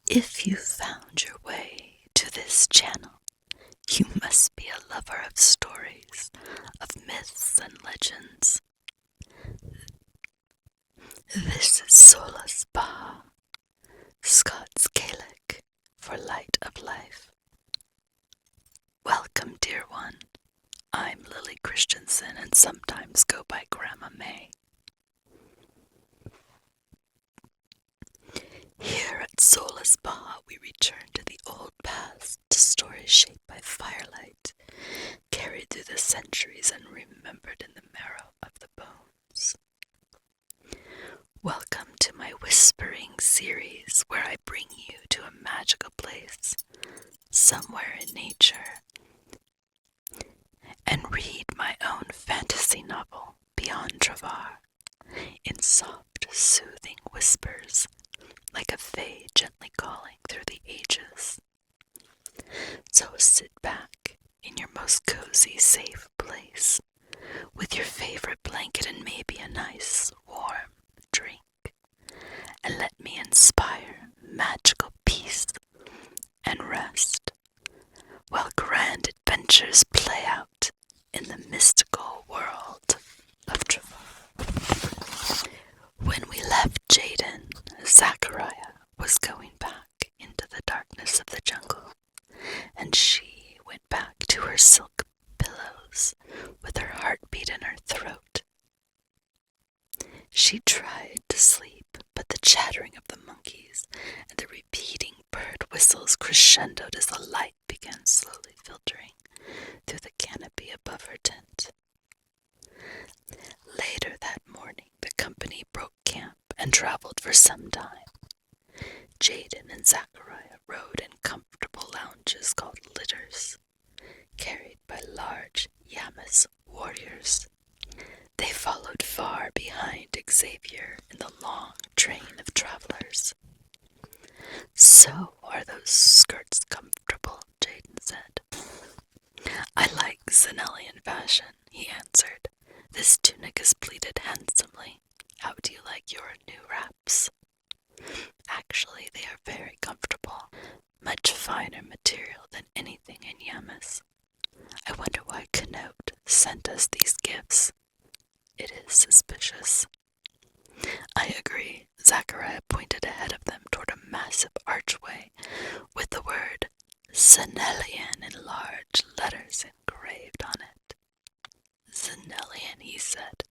If you found your way to this channel, you must be a lover of stories, of myths and legends. This is Solas Baha, Scots Gaelic for light of life. Welcome, dear one. I'm Lily Christensen and sometimes go by Grandma May. Here at Solas Baha, we return to the old past, to stories shaped by firelight, carried through the centuries and remembered in the marrow of the bones. Welcome to my whispering series, where I bring you to a magical place, somewhere in nature, and read my own fantasy novel, Beyond Trivar, in soft, soothing whispers, like a fae gently calling through the ages. So sit back in your most cozy, safe place, with your favorite blanket and maybe a nice, warm drink, and let me inspire magical peace and rest, while grand adventures play out in the mystical world of Trivar. When we left Jaden, Zachariah was going back into the darkness of the jungle, and she went back to her silk pillows with her heartbeat in her throat. She tried to sleep, but the chattering of the monkeys and the repeating bird whistles crescendoed as the light began slowly filtering through the canopy above her tent. Later that morning, the company broke camp and traveled for some time. Jaden and Zachariah rode in comfortable lounges called litters, carried by large Yamis warriors. They followed far behind Xavier in the long train of travelers. "So are those skirts comfortable?" Jaden said. "I like Xannellion fashion," he answered. "This tunic is pleated handsomely. How do you like your new wraps?" "Actually, they are very comfortable. Much finer material than anything in Yamis. I wonder why Canute sent us these gifts. It is suspicious." "I agree." Zachariah pointed ahead of them toward a massive archway with the word Xannellion in large letters engraved on it. "Xannellion," he said.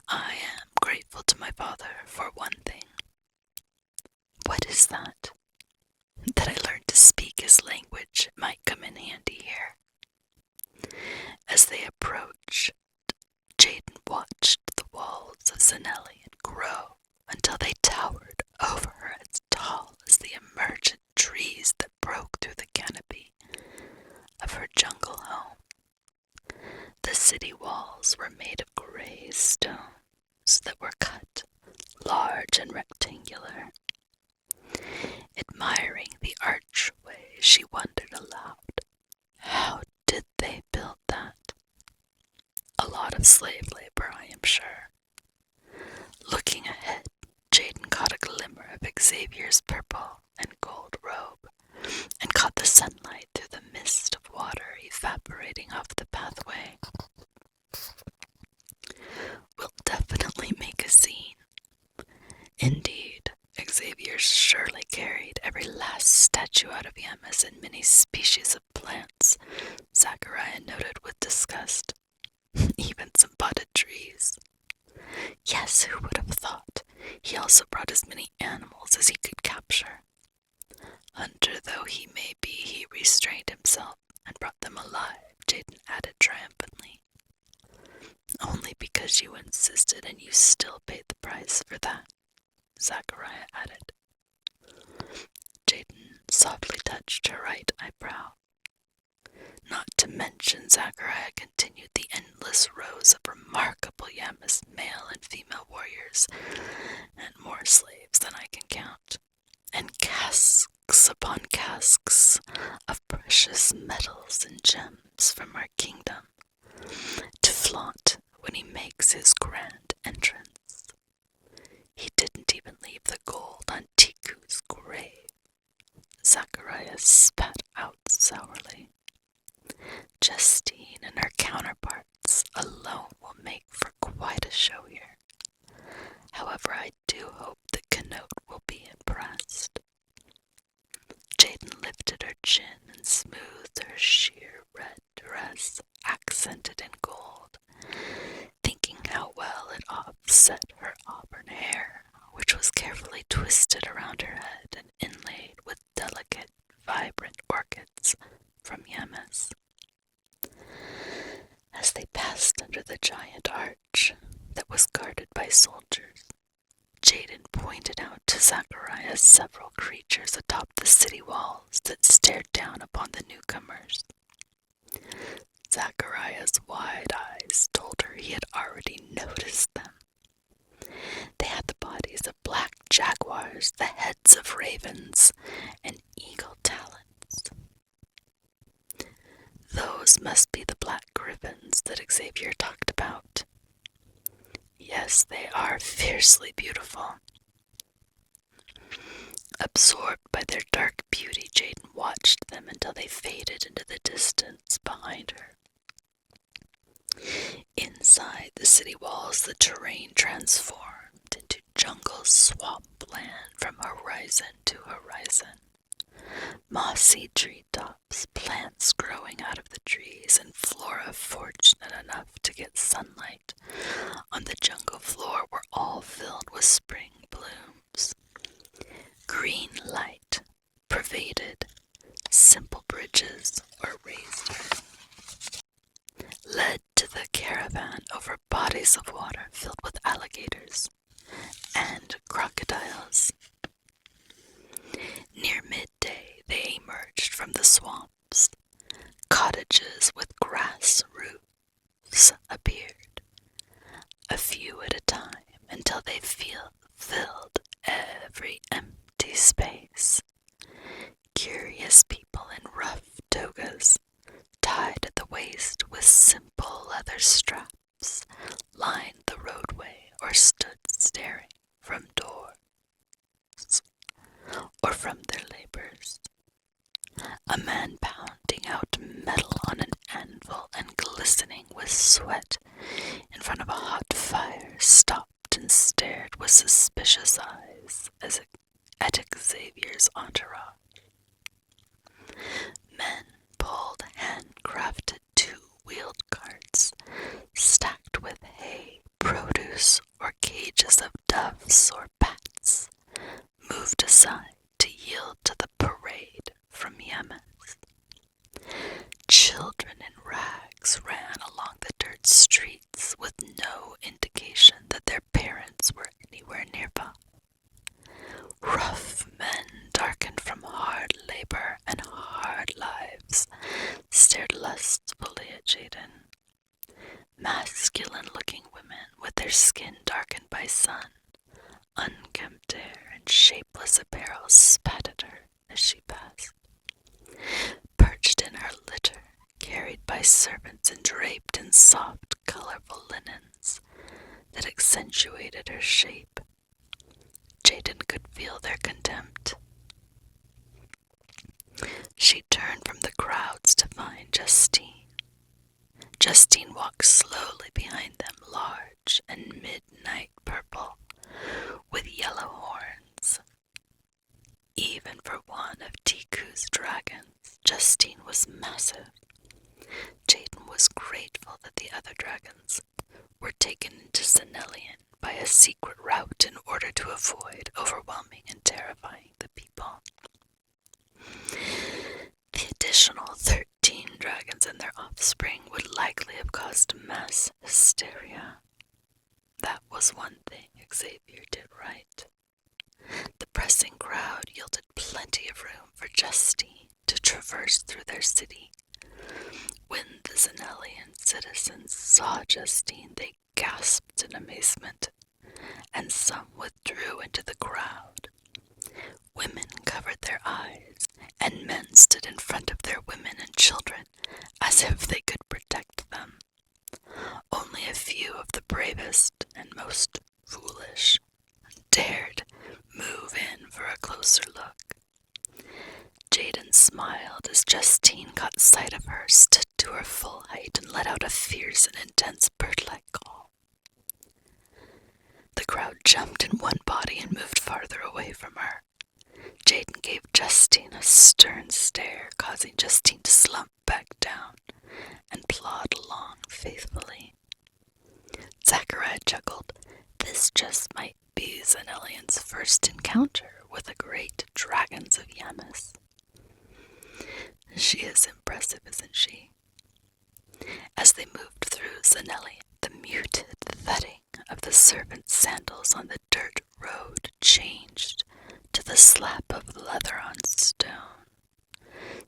"I am grateful to my father for one thing." "What is that?" "That I learned to speak his language. It might come in handy here." As they approached, Jaden watched the walls of Xannellion grow until they towered over her as tall as the emergent trees that broke through the canopy of her jungle home. The city walls were made of gray stones that were cut large and rectangular. Admiring the archway, she wondered aloud, how did they build that? A lot of slave labor, I am sure. Looking ahead, Jaden caught a glimmer of Xavier's purple and gold robe, and caught the sunlight through the mist of water evaporating off the pathway. "We'll definitely make a scene." Indeed, Xavier surely carried every last statue out of Yamis and many species of plants, Zachariah noted with disgust. Even some potted trees. Yes, who would have thought? He also brought as many animals as he could capture. Hunter though he may be, he restrained himself and brought them alive, Jaden added triumphantly. "Only because you insisted, and you still paid the price for that," Zachariah added. Jaden softly touched her right eyebrow. "Not to mention," Zachariah continued, "the endless rows of remarkable Yamis male and female warriors, and more slaves than I can count, and casks upon casks of precious metals and gems from our kingdom, to flaunt when he makes his grand entrance. He didn't even leave the gold on Tiku's grave. twisted around her head and inlaid with delicate, vibrant orchids from Yamis. As they passed under the giant arch that was guarded by soldiers, Jaden pointed out to Zacharias several creatures atop the city walls that stared down upon the newcomers. Zacharias' wide eyes told her he had already noticed them. They had the bodies of black jaguars, the heads of ravens, and eagle talons. Those must be the black griffins that Xavier talked about. Yes, they are fiercely beautiful. Absorbed by their dark beauty, Jaden watched them until they faded into the distance behind her. Inside the city walls, the terrain transformed into jungle swampland from horizon to horizon. Mossy treetops, plants growing out of the trees, and flora fortunate enough to get sunlight on the jungle floor were all filled with spring blooms. Green light pervaded simple bridges or raised led to the caravan over bodies of water filled with alligators and crocodiles. Near midday, they emerged from the swamps. Cottages with grass roofs appeared, a few at a time, until they filled every empty space. Curious people in rough togas, tied at the waist with simple leather straps, lined the roadway or stood staring from doors or from their labors. A man pounding out metal on an anvil and glistening with sweat in front of a hot fire stopped and stared with suspicious eyes at Xavier's entourage. Men pulled handcrafted two-wheeled carts stacked with hay, produce, or cages of doves or bats, moved aside to yield to the parade from Yamis. Children in rags ran along the dirt streets with no indication that their parents were anywhere nearby. Rough men, darkened from hard labor and hard lives, stared lustfully at Jaden. Masculine-looking women with their skin darkened by sun, unkempt hair, and shapeless apparel spat at her as she passed. Perched in her litter, carried by servants and draped in soft, colorful linens that accentuated her shape, Jaden could feel their contempt. She turned from the crowds to find Justine. Justine walked slowly behind them, large and midnight purple, with yellow horns. Even for one of Tiku's dragons, Justine was massive. Jaden was grateful that the other dragons were taken into Xannellion by a secret route in order to avoid overwhelming and terrifying the people. The additional 13 dragons and their offspring would likely have caused mass hysteria. That was one thing Xavier did right. The pressing crowd yielded plenty of room for Justine to traverse through their city. When the Xannellion citizens saw Justine, they gasped in amazement, and some withdrew into the crowd. Women covered their eyes, and men stood in front of their women and children as if they could protect them. Only a few of the bravest and most foolish dared move in for a closer look. Jaden smiled as Justine caught sight of her, stood to her full height, and let out a fierce and intense bird-like call. The crowd jumped in one body and moved farther away from her. Jaden gave Justine a stern stare, causing Justine to slump back down and plod along faithfully. Zachariah chuckled. This just might be Xannellion's first encounter with the great dragons of Yamis. She is impressive, isn't she? As they moved through Xannellion, the muted thudding of the servants' sandals on the dirt road changed to the slap of leather on stone.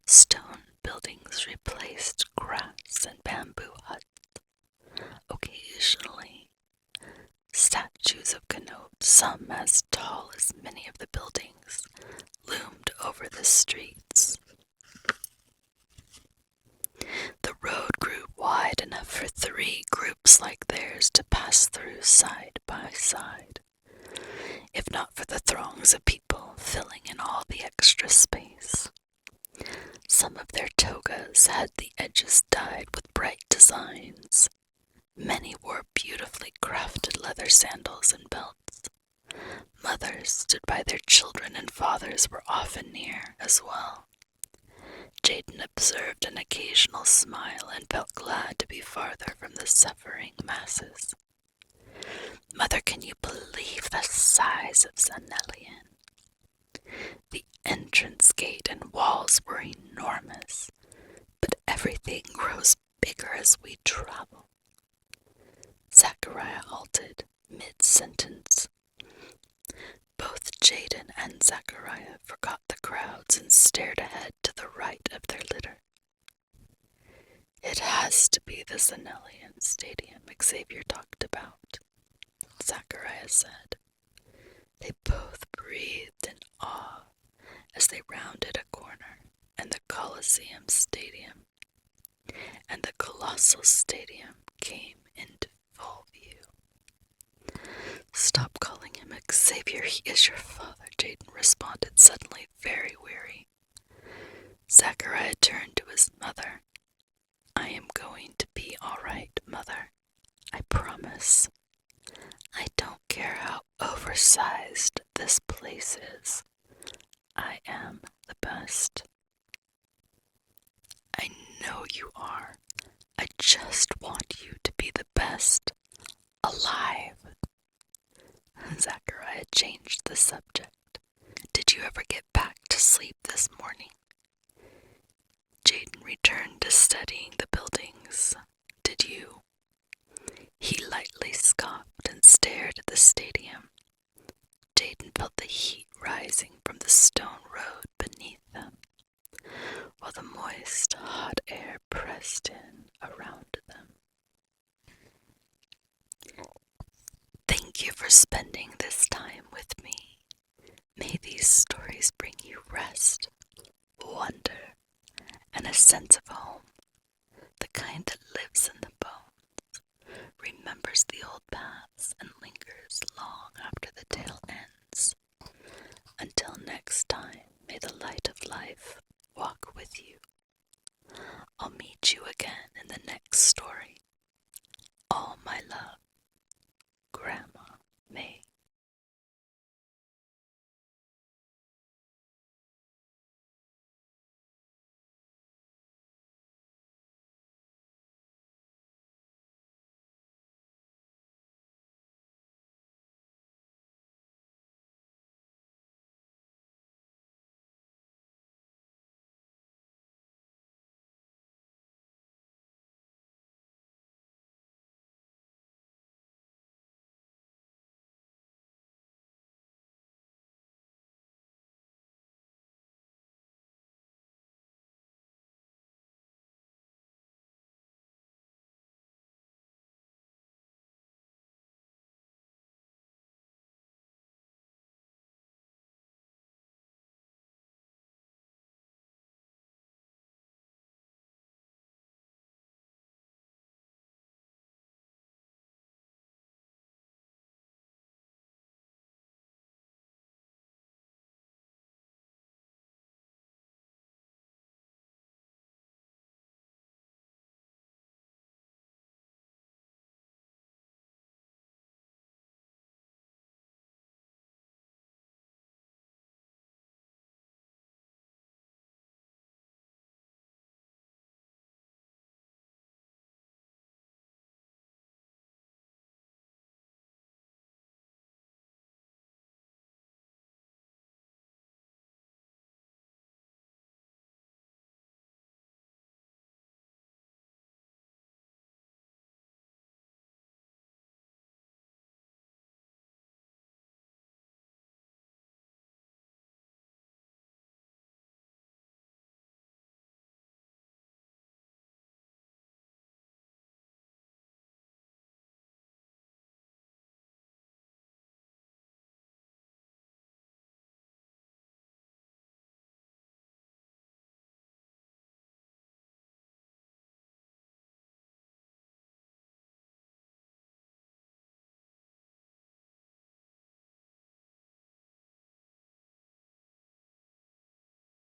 Stone buildings replaced grass and bamboo huts. Occasionally, statues of Canopes, some as tall as many of the buildings, loomed over the streets. The road grew wide enough for 3 groups like theirs to pass through side by side, if not for the throngs of people filling in all the extra space. Some of their togas had the edges dyed with bright designs. Many wore beautifully crafted leather sandals and belts. Mothers stood by their children, and fathers were often near as well. Jaden observed an occasional smile and felt glad to be farther from the suffering masses. Mother, can you believe the size of Xannellion? The entrance gate and walls were enormous, but everything grows bigger as we travel. Zachariah halted mid-sentence. Both Jaden and Zachariah forgot the crowds and stared ahead to the right of their litter. It has to be the Xannellion Stadium Xavier talked about, Zachariah said. They both breathed in awe as they rounded a corner, and the Coliseum Stadium and the Colossal Stadium came into full view. Stop calling him Xavier, he is your father, Jaden responded, suddenly very weary. Zachariah turned to his mother. I am going to be all right, Mother. I promise. I don't care how oversized this place is. I am the best. I know you are. I just want you to be the best. Alive. Zachariah changed the subject. Did you ever get back to sleep this morning? Jaden returned to studying the buildings. Did you? He lightly scoffed and stared at the stadium. Jaden felt the heat rising from the stone road beneath them, while the moist, hot air pressed in around them. Thank you for spending this time with me. May these stories bring you rest, wonder, and a sense of home.